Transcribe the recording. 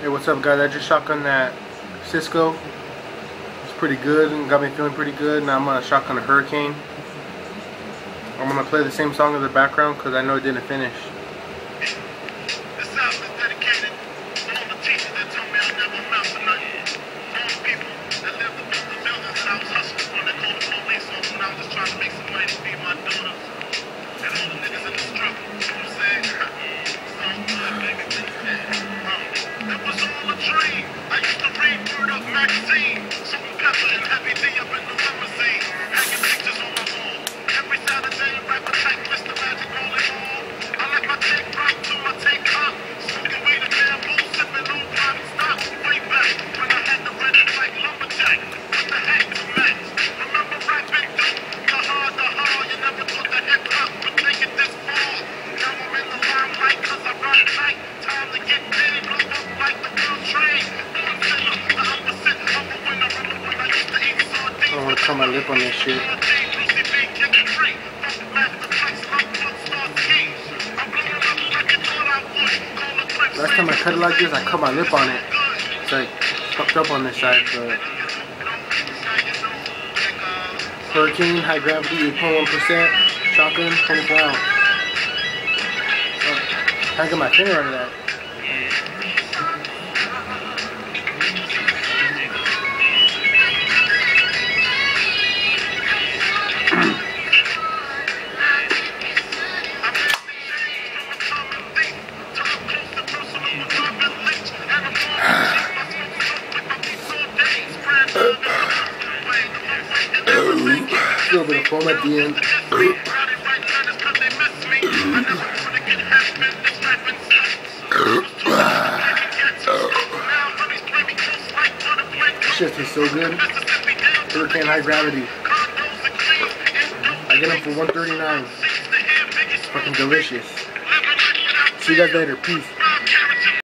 Hey, what's up, guys? I just shotgunned that Cisco. It's pretty good and got me feeling pretty good. Now I'm gonna shotgun a Hurricane. I'm gonna play the same song in the background because I know it didn't finish. This album is dedicated to all the teachers that told me I'll never amount to nothing. To all the people that lived above the buildings that I was hustling from that called the police on when I was just trying to make some money to feed my daughters. And all the niggas in the struggle. You know what I'm saying? It's all good, baby. It was all a dream. I used to read Word Up magazine. Salt and Pepper and Heavy D up in the limousine. Hanging pictures on my wall. Every Saturday, rapper type Mr. Magic rolling all. I let my take rock to my take up. Smoking weed and bamboo, sipping on private stock. Way back when I had the red and white lumberjack. What the heck is Max? Remember rapping dope? The hard, you never thought the hip hop would take it this far. Now I'm in the limelight cause I run tight. Time to get paid, blow up like the world trade. Born sinner, the opposite of a winner. Remember when I used to eat sardines? I don't want to cut my lip on this shit. Last time I cut it like this, I cut my lip on it. It's like fucked up on this side, but Hurricane, high gravity, 8.1%, shotgun, 24 ounce. I got my finger under that. A little bit of foam at the end. This shit tastes so good. Hurricane high gravity. I get them for $139. Fucking delicious. See you guys later. Peace.